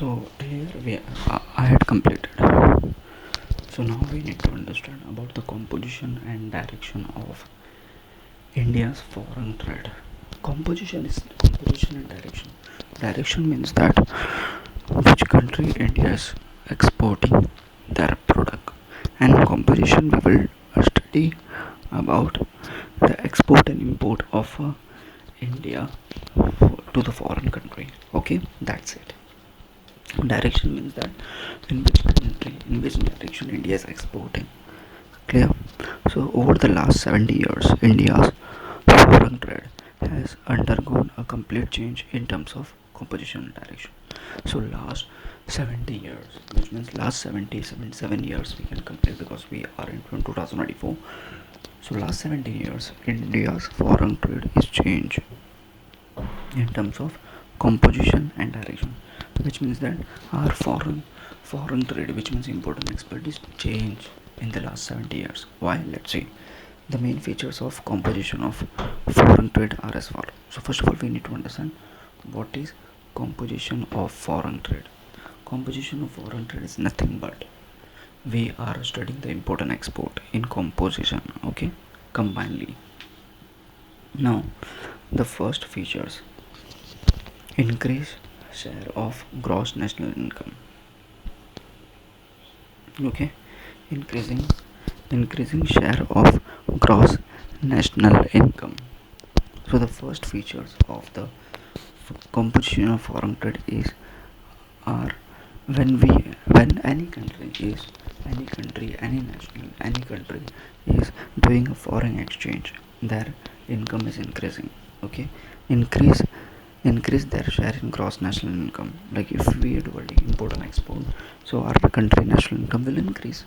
So here I had completed. So now we need to understand about the composition and direction of India's foreign trade. Composition and direction. Direction means that which country India is exporting their product, and composition we will study about the export and import of India to the foreign country. Okay, that's it. Direction means that in which direction India is exporting. Clear? So over the last 70 years, India's foreign trade has undergone a complete change in terms of composition and direction. So last 70 years, which means last 77 years we can complete because we are in 2024. So last 70 years, India's foreign trade is changed in terms of composition and direction, which means that our foreign trade, which means import and export, is changed in the last 70 years. Why? Let's see. The main features of composition of foreign trade are as follows. So first of all, we need to understand what is composition of foreign trade. Composition of foreign trade is nothing but we are studying the import and export in composition, okay, combinedly. Now the first features: increase share of gross national income. Okay, increasing increasing share of gross national income. So the first features of the composition of foreign trade is are when any national, any country is doing a foreign exchange, their income is increasing. Okay, increase increase their share in gross national income. Like if we do import and export, so our country national income will increase,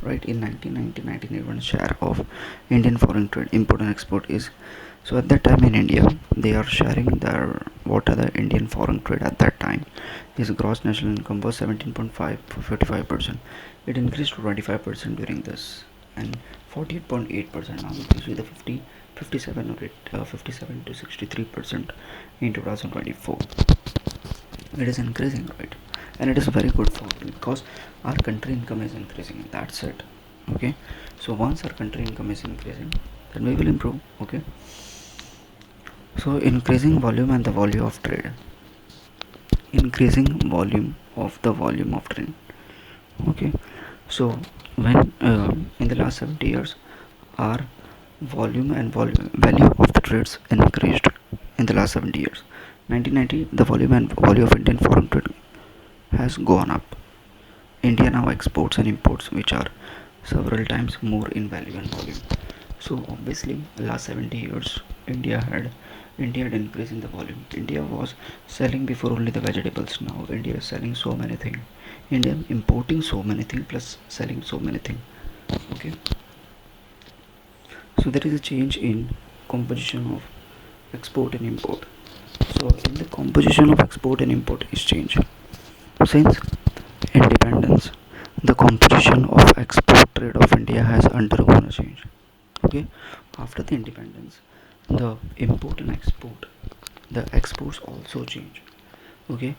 right? In 1990 1981, share of Indian foreign trade import and export is, so at that time in India they are sharing their, what are the Indian foreign trade at that time is gross national income was 17.5 55%. It increased to 25% during this, and 48.8% now. You can see the 57 or 57 to 63% in 2024. It is increasing, right? And it is very good for, because our country income is increasing. That's it. Okay, so once our country income is increasing, then we will improve. Okay, so increasing volume and the volume of trade. Increasing volume of trade. Okay, so when in the last 70 years, our volume value of the trades increased in the last 70 years. 1990, the volume and value of Indian foreign trade has gone up. India now exports and imports which are several times more in value and volume. So obviously, last 70 years, India had increased in the volume. India was selling before only the vegetables. Now India is selling so many things. India importing so many things plus selling so many things. Okay. So there is a change in composition of export and import. So in the composition of export and import is changed. Since independence, the composition of export trade of India has undergone a change. Okay, after the independence, the import and export, the exports also change. Okay,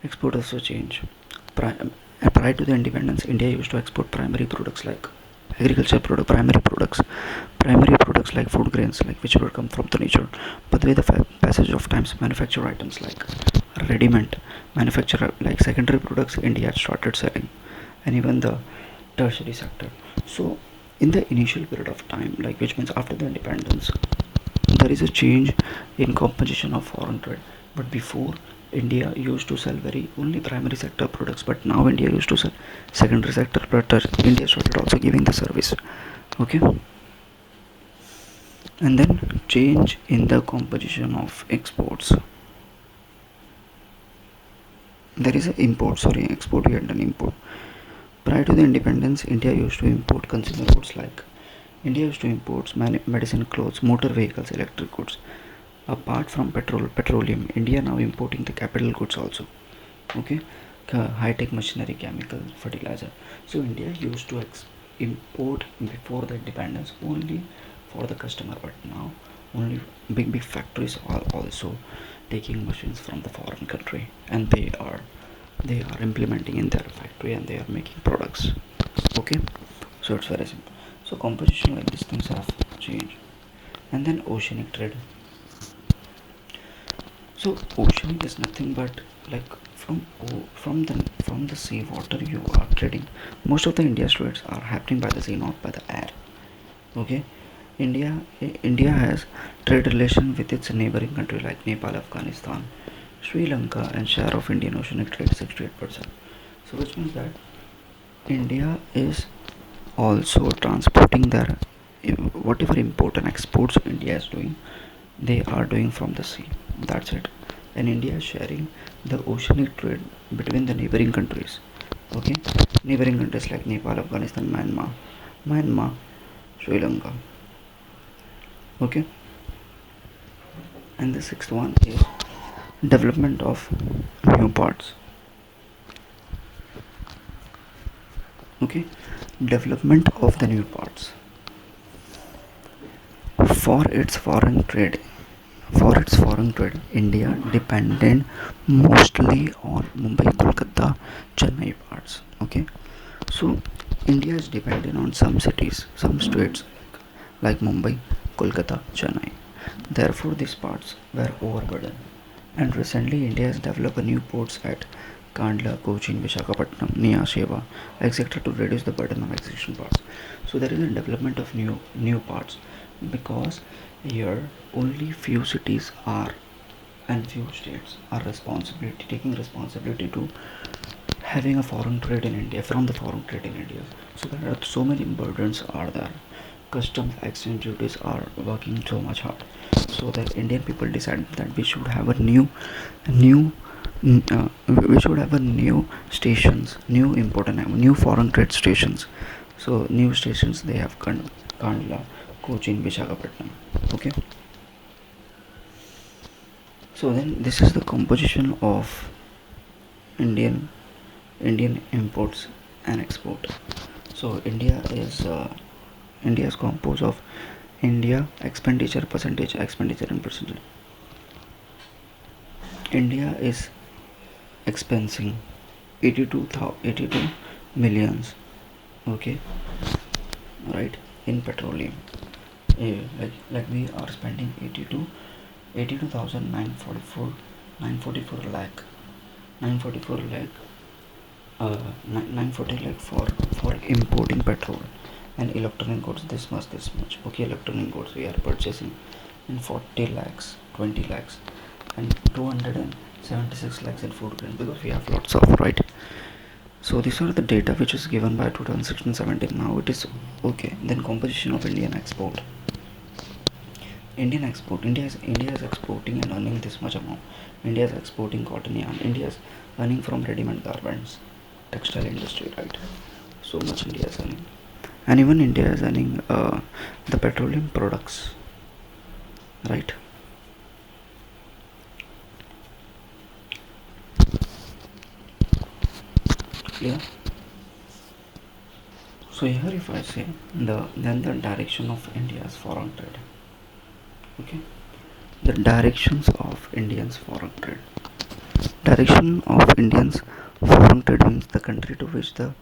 export also change. Prior to the independence, India used to export primary products like agriculture product, primary products like food grains, like which would come from the nature. But with the passage of times, manufactured items like ready-made manufacturer like secondary products, India started selling, and even the tertiary sector. So in the initial period of time, like which means after the independence, there is a change in composition of foreign trade. But before, India used to sell very only primary sector products, but now India used to sell secondary sector products. India started also giving the service. Okay, and then change in the composition of exports. There is a export and an import. Prior to the independence, India used to import consumer goods like India used to import medicine, clothes, motor vehicles, electric goods. Apart from petroleum, India now importing the capital goods also. Okay, high-tech machinery, chemical, fertilizer. So India used to import before the independence only for the customer, but now only big factories are also taking machines from the foreign country, and they are they are implementing in their factory and they are making products. Okay, so it's very simple. So composition like these things have changed. And then oceanic trade. So oceanic is nothing but like from the sea water you are trading. Most of the India's trades are happening by the sea, not by the air. Okay, India has trade relation with its neighboring country like Nepal, Afghanistan, Sri Lanka, and share of Indian oceanic trade 68%. So which means that India is also transporting their whatever import and exports India is doing, they are doing from the sea. That's it. And India is sharing the oceanic trade between the neighboring countries. Okay, neighboring countries like Nepal, Afghanistan, Myanmar, Sri Lanka. Okay, and the sixth one is development of new parts. Okay, development of the new parts for its foreign trade. For its foreign trade, India depended mostly on Mumbai, Kolkata, Chennai parts. Okay, so India is dependent on some cities, some states like Mumbai, Kolkata, Chennai. Therefore, these parts were overburdened. And recently, India has developed a new ports at Kandla, Cochin, Visakhapatnam, Nia, Sheva, etc. to reduce the burden of existing parts. So there is a development of new parts because here only few cities are and few states are taking responsibility to having a foreign trade in India from the foreign trade in India. So there are so many burdens are there. Customs exchange duties are working so much hard. So the Indian people decided that we should have new we should have a new stations, new important, new foreign trade stations. So new stations they have Kandla, Cochin, Visakhapatnam. Okay. So then this is the composition of Indian imports and export. So India is composed of India expenditure percentage, expenditure and percentage. India is expensing 82 millions, okay, right, in petroleum. Like we are spending 82,944 lakh 944 lakh 940 lakh for importing petrol and electronic goods this much. Okay, electronic goods we are purchasing in 40 lakhs, 20 lakhs, and 276 lakhs in food grains because we have lots of, right? So these are the data which is given by 2016-17. Now it is okay. Then composition of Indian export. India is exporting and earning this much amount. India is exporting cotton yarn. India is earning from ready-made garments, textile industry, right? So much India is earning, and even India is earning the petroleum products, right? Clear? So here if I say the direction of India's foreign trade. Okay, the directions of Indians foreign trade. Direction of Indians foreign trade means the country to which the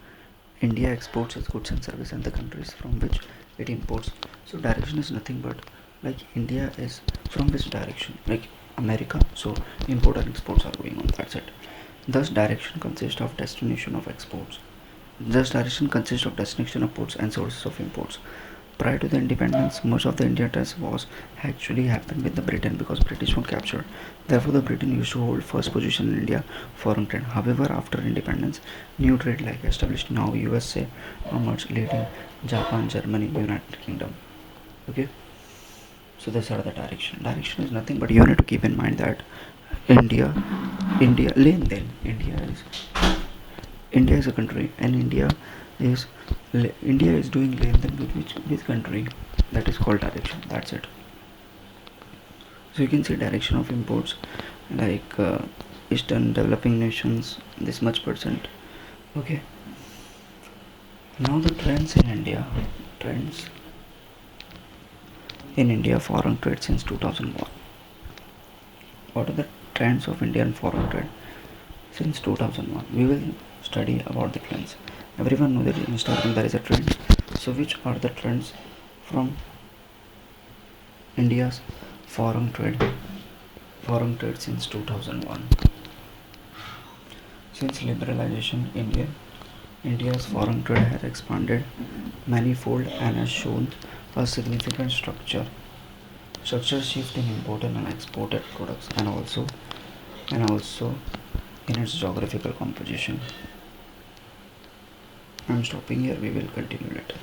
India exports its goods and services and the countries from which it imports. So direction is nothing but like India is from which direction, like America. So import and exports are going on. That's it. Thus direction consists of destination of exports. Thus direction consists of destination of ports and sources of imports. Prior to the independence, most of the Indian trade was actually happened with the Britain because British were captured. Therefore, the Britain used to hold first position in India foreign trade. However, after independence, new trade like established now USA emerged, leading Japan, Germany, United Kingdom. Okay, so these are the direction. Direction is nothing but you need to keep in mind that India, India is a country, and is India is doing len-den with which country, that is called direction. That's it. So you can see direction of imports like Eastern developing nations this much percent. Okay. Now the trends in India foreign trade since 2001. What are the trends of Indian foreign trade since 2001. We will study about the trends. Everyone know that in Instagram there is a trend. So which are the trends from India's foreign trade since 2001? Since liberalization, India's foreign trade has expanded manifold and has shown a significant structure shift in imported and exported products, and also in its geographical composition. I'm stopping here. We will continue later.